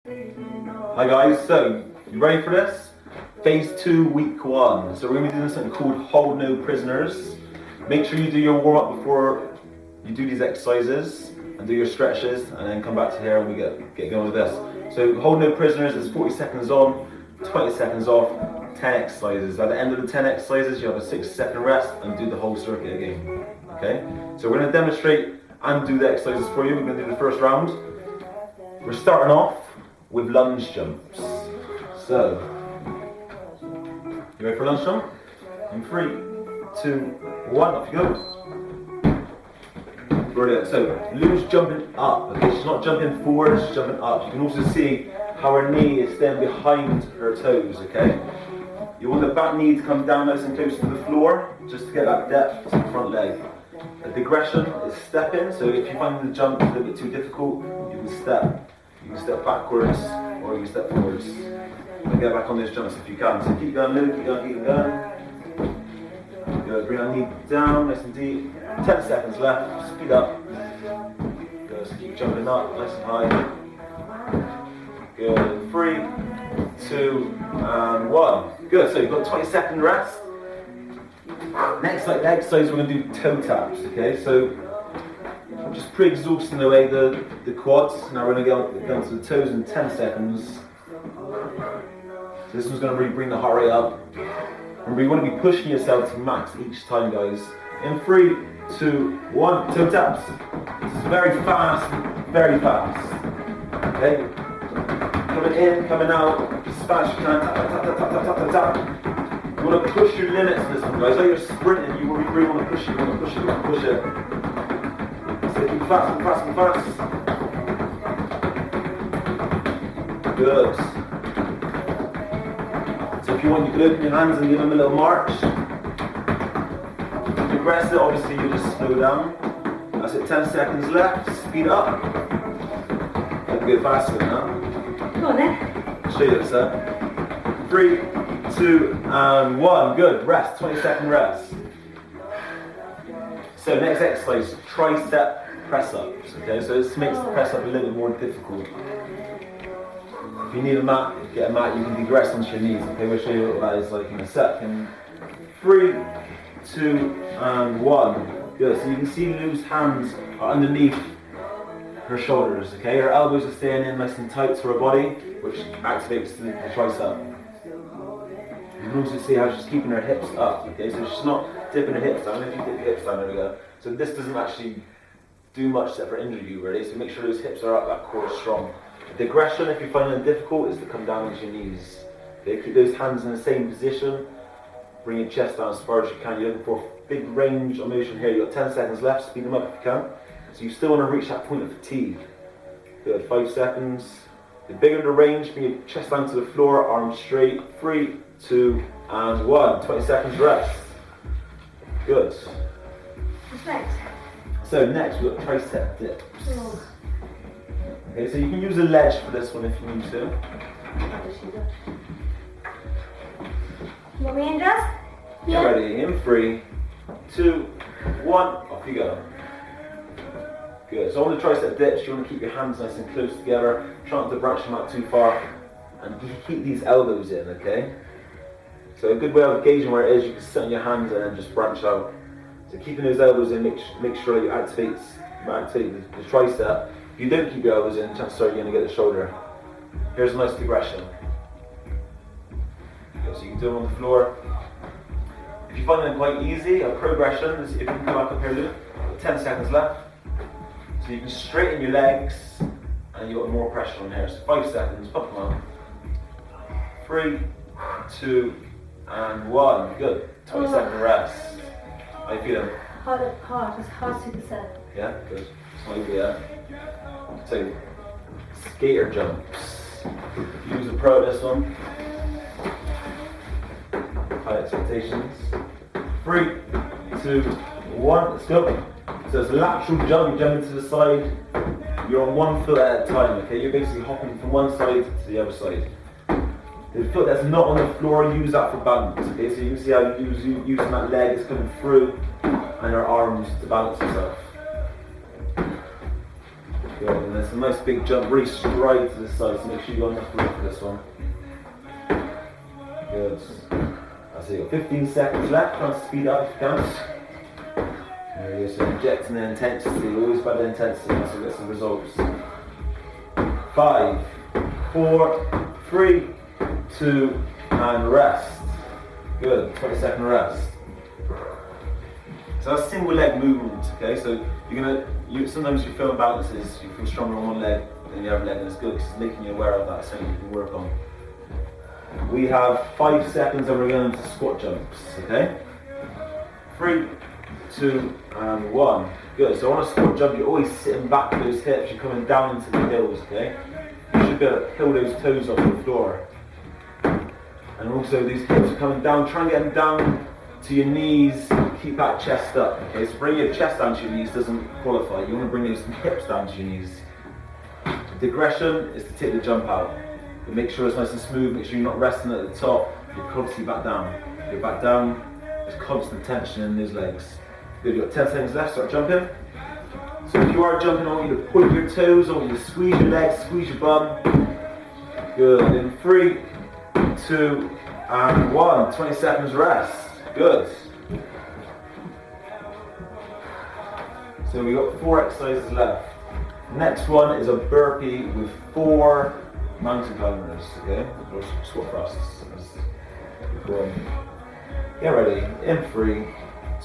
Hi guys, so you ready for this? Phase 2, week 1. So we're going to be doing something called hold no prisoners. Make sure you do your warm up before you do these exercises and do your stretches, and then come back to here and we get going with this. So hold no prisoners is 40 seconds on, 20 seconds off, 10 exercises. At the end of the 10 exercises you have a 6-second rest and do the whole circuit again. Okay? So we're going to demonstrate and do the exercises for you. We're going to do the first round. We're starting off with lunge jumps. So, you ready for lunge jump? In 3, 2, 1, off you go. Brilliant. So, Lou's jumping up. Okay, she's not jumping forward, she's jumping up. You can also see how her knee is staying behind her toes. Okay. You want the back knee to come down nice and close to the floor, just to get that depth to the front leg. The digression is stepping. So, if you find the jump a little bit too difficult, you can step. You can step backwards or you can step forwards. And get back on those jumps if you can. So keep going, Lou, keep going. Good, bring that knee down, nice and deep. 10 seconds left, speed up. Good, so keep jumping up, nice and high. Good, 3, 2, and 1. Good, so you've got 20-second rest. Next exercise, we're going to do toe taps, okay? So just pre-exhausting away the quads. Now we're going to get down to the toes in 10 seconds. So this one's going to really bring the heart rate up. Remember, you want to be pushing yourself to max each time, guys. In 3, 2, 1, toe taps. This is very fast, very fast. Okay? Coming in, coming out, just as fast as you can. Tap, tap, tap, tap, tap, tap, tap. You want to push your limits this one, guys. Like you're sprinting, you really want to push it, you want to push it, you want to push it. So keep fast and fast and fast. Good. So if you want, you can open your hands and give them a little march. If you progress it, obviously you just slow down. That's it, 10 seconds left. Speed up. You can go faster now. Go on then. I'll show you this, 3, 2, and 1. Good. Rest. 20-second rest. So next exercise, tricep press-ups. Okay, so this makes the press-up a little bit more difficult. If you need a mat, get a mat. You can digress onto your knees. Okay, we'll show you what that is like in a sec. In 3, 2, and 1. Good. So you can see Lou's hands are underneath her shoulders. Okay, her elbows are staying in nice and tight to her body, which activates the tricep. You can also see how she's keeping her hips up. Okay, so she's not dipping her hips down. If you dip your hips down, there we go. So this doesn't actually do much except for injure you, really. So make sure those hips are up, that core is strong. The digression, if you find it difficult, is to come down onto your knees. Okay, keep those hands in the same position. Bring your chest down as far as you can. You're looking for big range of motion here. You've got 10 seconds left. Speed them up if you can. So you still want to reach that point of fatigue. Good. 5 seconds. The bigger the range, bring your chest down to the floor, arms straight. 3, 2, and 1. 20 seconds rest. Good. What's next? So next we've got tricep dips. Okay, so you can use a ledge for this one if you need to. You want me in, Jess? Get ready. In 3, 2, 1. Off you go. Good. So on the tricep dips, you want to keep your hands nice and close together. Try not to branch them out too far, and keep these elbows in. Okay. So a good way of gauging where it is, you can sit on your hands and then just branch out. So keeping those elbows in, make sure you activate the tricep. If you don't keep your elbows in, chances are you're going to get the shoulder. Here's a nice digression. So you can do them on the floor. If you find them quite easy, a progression is if you can come back up here, Lou. 10 seconds left. So you can straighten your legs and you've got more pressure on here. So 5 seconds, pop them up. 3, 2, and 1. Good. 20-second rest. How you feeling? Hard, it's hard to percent. Yeah, good. It's not easy, yeah. So, skater jumps. Use a pro at this one. High expectations. 3, 2, 1. Let's go. So it's a lateral jump. You jump into the side. You're on one foot at a time. Okay, you're basically hopping from one side to the other side. The foot that's not on the floor, use that for balance. Okay, so you can see how using that leg is coming through, and your arms to balance yourself. Good, and there's a nice big jump, really straight to the side, so make sure you got enough room for this one. Good. That's it, 15 seconds left, try to speed up if you can. There you go, so injecting the intensity, always by the intensity, so get some results. 5, 4, 3, 2, and rest. Good, 20-second rest. So that's single leg movements, okay? So sometimes you feel imbalances, you feel stronger on one leg than the other leg, and it's good because it's making you aware of that, so you can work on. We have 5 seconds and we're going to squat jumps, okay? 3, 2, and 1. Good, so on a squat jump, you're always sitting back with those hips, you're coming down into the heels, okay? You should be able to peel those toes off the floor. And also these hips are coming down, try and get them down to your knees, keep that chest up, okay? So bring your chest down to your knees doesn't qualify, you want to bring those hips down to your knees. Digression is to take the jump out. But make sure it's nice and smooth, make sure you're not resting at the top, you're constantly back down. You're back down, there's constant tension in those legs. Good, you've got 10 seconds left, start jumping. So if you are jumping, I want you to point your toes, I want you to squeeze your legs, squeeze your bum. Good, in 3, 2, and 1, 20 seconds rest. Good. So we've got 4 exercises left. Next one is a burpee with 4 mountain climbers, okay? Or squat thrusts. Get ready. In 3,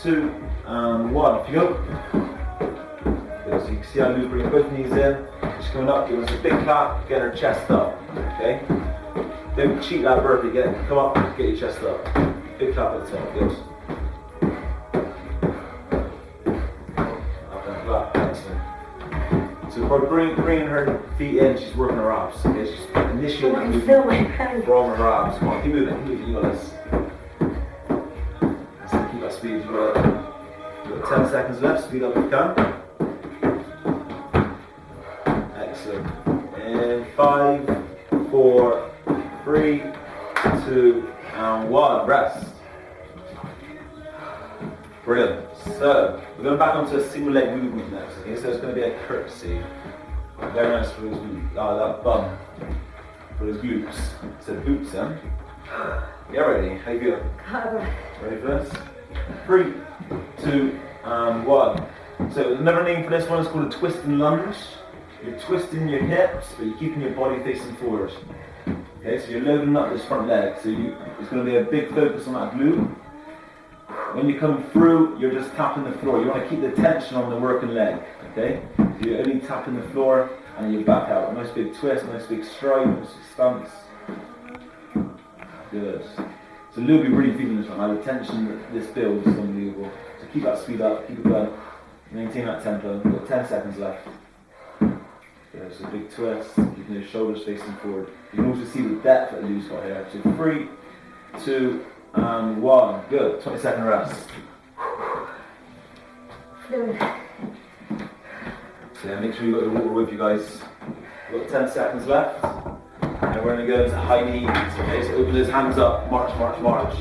2, and 1. Off you go. Good. So you can see how Lou bring both knees in. She's coming up, give us a big clap, get her chest up. Okay? Don't cheat that burpee, come up, get your chest up. Big clap at the top, good. Up and clap, excellent. So by bringing her feet in, she's working her abs. Okay, she's initiating movement from her abs. Come on, keep moving, you got this. So keep that speed, you've got 10 seconds left, speed up if you can. Excellent. And 5, 4, 3, 2, and 1. Rest. Brilliant. So we're going back onto a single leg movement next. Okay, so it's going to be a curtsy. Very nice for those glutes. That bum. For those glutes. So boots then. Get ready. How you feel? Ready for this? 3, 2, and 1. So another name for this one is called a twist and lunge. You're twisting your hips, but you're keeping your body facing forward. Okay, so you're loading up this front leg. So it's going to be a big focus on that glute. When you come through, you're just tapping the floor. You want to keep the tension on the working leg. Okay, so you're only tapping the floor and you back out. A nice big twist, a nice big stride, nice big stance. Good. So Lou will be really feeling this one. Now the tension that this builds is unbelievable. So keep that speed up, keep it going. Maintain that tempo. We've got 10 seconds left. Good, so big twist, keeping your shoulders facing forward. You can also see the depth that Lou's got here. So 3, 2, and 1. Good. 20-second rest. So yeah, make sure you got your water with you guys. We've got 10 seconds left. And we're going to go into high knees. Okay, so open those hands up. March, march, march.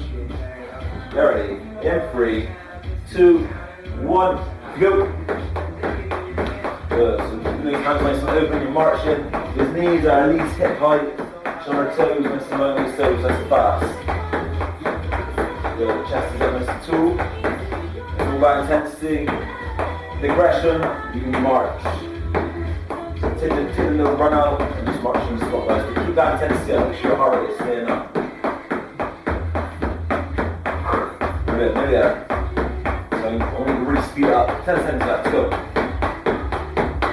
Get ready. In 3, 2, 1. Go. Good. So keep those hands nice and open. You're marching. Those knees are at least hip height. On our toes, nice and low on those toes, nice and fast. Good. Chest is up nice and tall. It's all about intensity. The aggression, you can march. So take a little run out and just march from the squat guys. But keep that intensity up, make sure your heart rate is staying up. Brilliant, nearly there. So I want you to really speed it up. 10 seconds left, let's go.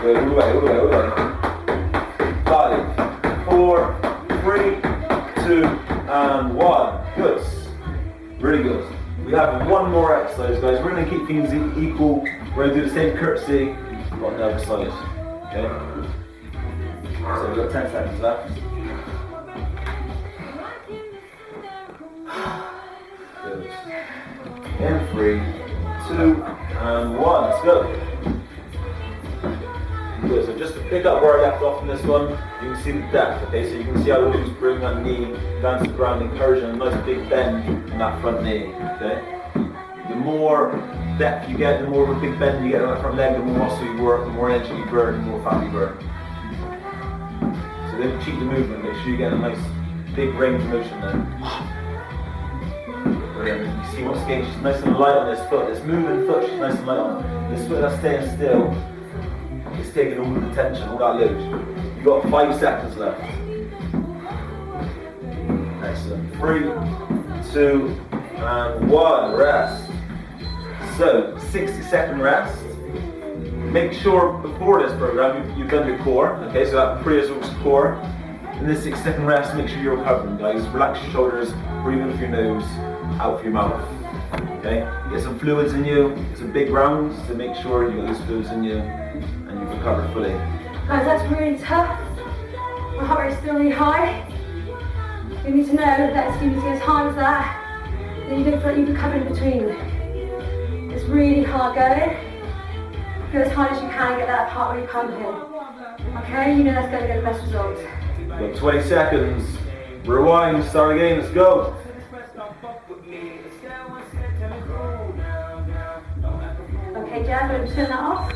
Good, all the way, all the way, all the way. 5, 4, 3, 2, and 1. Good. Really good. We have one more exercise, guys. We're going to keep things equal. We're going to do the same curtsy on the other side. Okay? So we've got 10 seconds left. Good. In 3, 2, and 1. Let's go. Good. So just to pick up where I left off in this one, you can see the depth. Okay, so you can see how Lou's bringing that knee down to the ground, encouraging a nice big bend in that front knee. Okay. The more depth you get, the more of a big bend you get on that front leg, the more muscle you work, the more energy you burn, the more fat you burn. So don't cheat the movement, make sure you get a nice big range of motion there. Brilliant. You see what's getting, she's nice and light on this foot, this moving foot she's nice and light on. This foot that's staying still, it's taking all the tension, all that load. You've got 5 seconds left. Excellent. 3, 2, and 1. Rest. So, 60-second rest. Make sure before this program you've done your core. Okay, so that pre-exhaust core. In this 60-second rest, make sure you're recovering, guys. Relax your shoulders, breathe in through your nose, out through your mouth. Okay, get some fluids in you. It's a big round, so make sure you get those fluids in you and you've recovered fully. Guys, that's really tough. My heart rate's still really high. You need to know that if you go as hard as that, then you don't feel like you've recovered in between. It's really hard going. Go as hard as you can and get that heart rate pumping. Okay, you know that's going to get the best results. We've got 20 seconds. Rewind, start again, let's go. Okay, Jan, I'm going to turn that off.